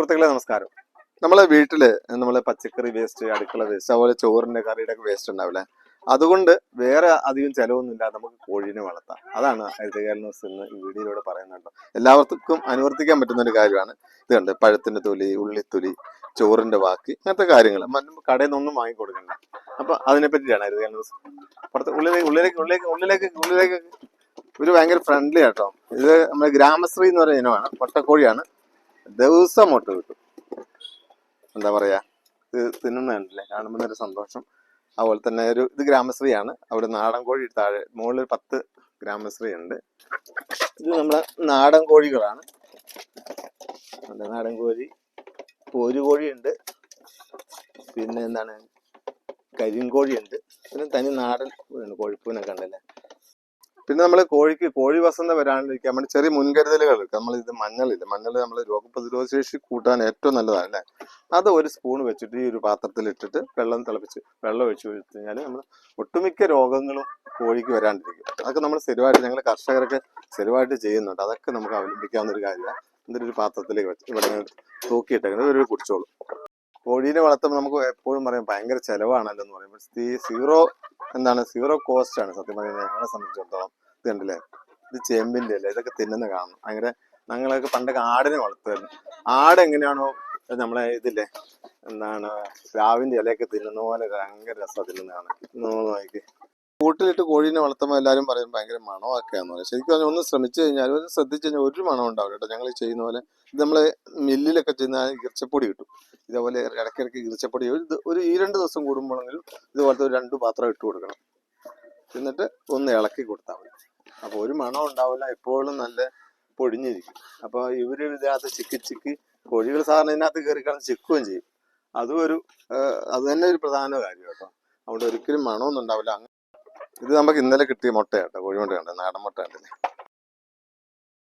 സുഹൃത്തുക്കളെ നമസ്കാരം. നമ്മളെ വീട്ടില് പച്ചക്കറി വേസ്റ്റ്, അടുക്കള വേസ്റ്റ്, അതുപോലെ ചോറിന്റെ കറിയുടെ ഒക്കെ വേസ്റ്റ് ഉണ്ടാവില്ലേ? അതുകൊണ്ട് വേറെ അധികം ചെലവൊന്നുമില്ലാതെ നമുക്ക് കോഴീനെ വളർത്താം. അതാണ് ഹരിതകേരള ന്യൂസ് ഇന്ന് ഈ വീഡിയോയിലൂടെ പറയുന്നുണ്ട്. എല്ലാവർക്കും അനുവർത്തിക്കാൻ പറ്റുന്ന ഒരു കാര്യമാണ്. ഇത് കണ്ട് പഴത്തിന്റെ തൊലി, ഉള്ളിത്തൊലി, ചോറിന്റെ ബാക്കി, ഇങ്ങനത്തെ കാര്യങ്ങൾ കടയിൽ നിന്നൊന്നും വാങ്ങിക്കൊടുക്കണ്ട. അപ്പൊ അതിനെ പറ്റിയാണ് ഹരിതകേരള ന്യൂസ്. പുറത്ത് ഉള്ളിലേക്ക് ഒരു ഭയങ്കര ഫ്രണ്ട്ലി ആട്ടോ. ഇത് നമ്മുടെ ഗ്രാമശ്രീ എന്ന് പറയുന്ന ഇനമാണ്, മുട്ടക്കോഴിയാണ്. ദിവസം മുട്ട കിട്ടും. എന്താ പറയാ, ഇത് തിന്നുന്നുണ്ടല്ലേ, കാണുമ്പോൾ ഒരു സന്തോഷം. അതുപോലെ തന്നെ ഇത് ഗ്രാമശ്രീയാണ്. അവിടെ നാടൻ കോഴി താഴെ മുകളിൽ 10 ഗ്രാമശ്രീ ഉണ്ട്. ഇത് നമ്മളെ നാടൻ കോഴികളാണ്. നാടൻ കോഴി, പോരുകോഴി ഉണ്ട്, പിന്നെ എന്താണ് കരിങ്കോഴി ഉണ്ട്, പിന്നെ തനി നാടൻ കോഴിപ്പൂനൊക്കെ ഉണ്ടല്ലേ. പിന്നെ നമ്മൾ കോഴി വസന്ത വരാണ്ടിരിക്കാൻ വേണ്ടി ചെറിയ മുൻകരുതലുകൾ എടുക്കുക. മഞ്ഞൾ നമ്മൾ രോഗപ്രതിരോധ ശേഷി കൂട്ടാൻ ഏറ്റവും നല്ലതാണ് അല്ലേ. അത് ഒരു സ്പൂൺ വെച്ചിട്ട് ഈ ഒരു പാത്രത്തിൽ ഇട്ടിട്ട് വെള്ളം ഒഴിച്ചു കഴിഞ്ഞാൽ നമ്മൾ ഒട്ടുമിക്ക രോഗങ്ങളും കോഴിക്ക് വരാണ്ടിരിക്കും. അതൊക്കെ നമ്മൾ സ്ഥിരമായിട്ട് ഞങ്ങൾ കർഷകരൊക്കെ സ്ഥിരമായിട്ട് ചെയ്യുന്നുണ്ട്. അതൊക്കെ നമുക്ക് അവലംബിക്കാവുന്ന ഒരു കാര്യമാണ്. എന്നിട്ട് ഒരു പാത്രത്തിലേക്ക് വെച്ച് ഇവിടെ തൂക്കിയിട്ടേക്കുന്നത് ഒരു കുടിച്ചോളൂ. കോഴീനെ വളർത്തുമ്പോൾ നമുക്ക് എപ്പോഴും പറയാം ഭയങ്കര ചെലവാണല്ലോ എന്ന് പറയുമ്പോൾ സീറോ കോസ്റ്റ് ആണ് സത്യം പറയുന്നത്. ഞങ്ങളെ സംബന്ധിച്ചിടത്തോളം ഇത് കണ്ടില്ലേ, ഇത് ചേമ്പിന്റെ അല്ലേ, ഇതൊക്കെ തിന്നുന്ന കാണണം. ഭയങ്കര ഞങ്ങളൊക്കെ പണ്ടൊക്കെ ആടിനെ വളർത്തുമായിരുന്നു. ആട് എങ്ങനെയാണോ നമ്മളെ ഇതില്ലേ പ്ലാവിന്റെ ഇലയൊക്കെ തിന്നുന്ന പോലെ ഭയങ്കര രസമാണ് തിന്നുന്നതാണ്. കൂട്ടിലിട്ട് കോഴീനെ വളർത്തുമ്പോൾ എല്ലാവരും പറയും ഭയങ്കര മണമൊക്കെയാന്ന് പറയും. ശരിക്കും ഒന്ന് ശ്രമിച്ചു കഴിഞ്ഞാൽ, ഒന്ന് ശ്രദ്ധിച്ചു കഴിഞ്ഞാൽ ഒരു മണം ഉണ്ടാവില്ല കേട്ടോ. ഞങ്ങൾ ചെയ്യുന്ന പോലെ ഇത് നമ്മള് മില്ലിലൊക്കെ ചെയ്യുന്ന ഈർച്ചപ്പൊടി കിട്ടും. ഇതേപോലെ ഇടയ്ക്കിടയ്ക്ക് ഈർച്ചപ്പൊടി ഒരു 2 ദിവസം കൂടുമ്പോഴെങ്കിലും ഇതുപോലത്തെ ഒരു 2 പാത്രം ഇട്ട് കൊടുക്കണം. എന്നിട്ട് ഒന്ന് ഇളക്കി കൊടുത്താൽ മതി. അപ്പൊ ഒരു മണം ഉണ്ടാവില്ല, എപ്പോഴും നല്ല പൊടിഞ്ഞിരിക്കും. അപ്പൊ ഇതിനകത്ത് ചിക്കി കോഴികൾ സാധാരണ ഇതിനകത്ത് കയറി കിടന്ന് ചിക്കുകയും ചെയ്യും. അത് തന്നെ ഒരു പ്രധാന കാര്യം കേട്ടോ. അവിടെ ഒരിക്കലും മണമൊന്നും ഉണ്ടാവില്ല. ഇത് നമുക്ക് ഇന്നലെ കിട്ടിയ മുട്ടയാട്ടോ, കോഴിമുട്ട കണ്ടേ, നാടൻ മുട്ട കണ്ടില്ലേ.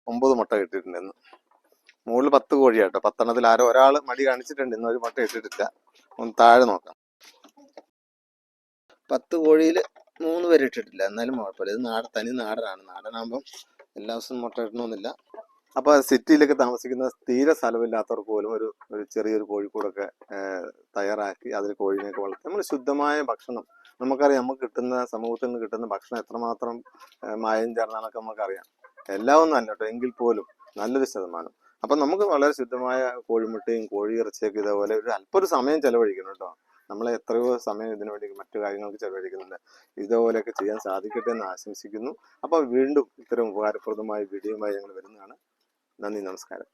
9 മുട്ട കിട്ടിയിട്ടുണ്ടെന്ന്. മുകളിൽ 10 കോഴിയാട്ടോ. 10 ഒരാൾ മടി കാണിച്ചിട്ടുണ്ട്, ഇന്ന് ഒരു മുട്ട ഇട്ടിട്ടില്ല. ഒന്ന് താഴെ നോക്കാം. 10 കോഴിയിൽ 3 പേര് ഇട്ടിട്ടില്ല, എന്നാലും കുഴപ്പമില്ല. ഇത് തനി നാടനാകുമ്പം എല്ലാ ദിവസവും മുട്ട ഇടണമെന്നില്ല. അപ്പൊ സിറ്റിയിലൊക്കെ താമസിക്കുന്ന തീരെ സ്ഥലമില്ലാത്തവർക്ക് പോലും ഒരു ചെറിയൊരു കോഴിക്കൂടൊക്കെ തയ്യാറാക്കി അതിൽ കോഴിനെയൊക്കെ വളർത്തി നമ്മൾ ശുദ്ധമായ ഭക്ഷണം, നമുക്കറിയാം നമുക്ക് കിട്ടുന്ന സമൂഹത്തിൽ നിന്ന് കിട്ടുന്ന ഭക്ഷണം എത്രമാത്രം മായം ചേർന്നാന്നൊക്കെ നമുക്കറിയാം. എല്ലാം ഒന്നും അല്ല കേട്ടോ, എങ്കിൽ പോലും നല്ലൊരു ശതമാനം. അപ്പൊ നമുക്ക് വളരെ ശുദ്ധമായ കോഴിമുട്ടയും കോഴി ഇറച്ചിയൊക്കെ ഇതേപോലെ അല്പൊരു സമയം ചെലവഴിക്കണം കേട്ടോ. നമ്മൾ എത്രയോ സമയം ഇതിനു വേണ്ടി മറ്റു കാര്യങ്ങൾക്ക് ചെലവഴിക്കുന്നുണ്ട്. ഇതേപോലെയൊക്കെ ചെയ്യാൻ സാധിക്കട്ടെ എന്ന് ആശംസിക്കുന്നു. അപ്പോൾ വീണ്ടും ഇത്തരം ഉപകാരപ്രദമായ വീഡിയോയുമായി ഞങ്ങൾ വരുന്നതാണ്. നന്ദി, നമസ്കാരം.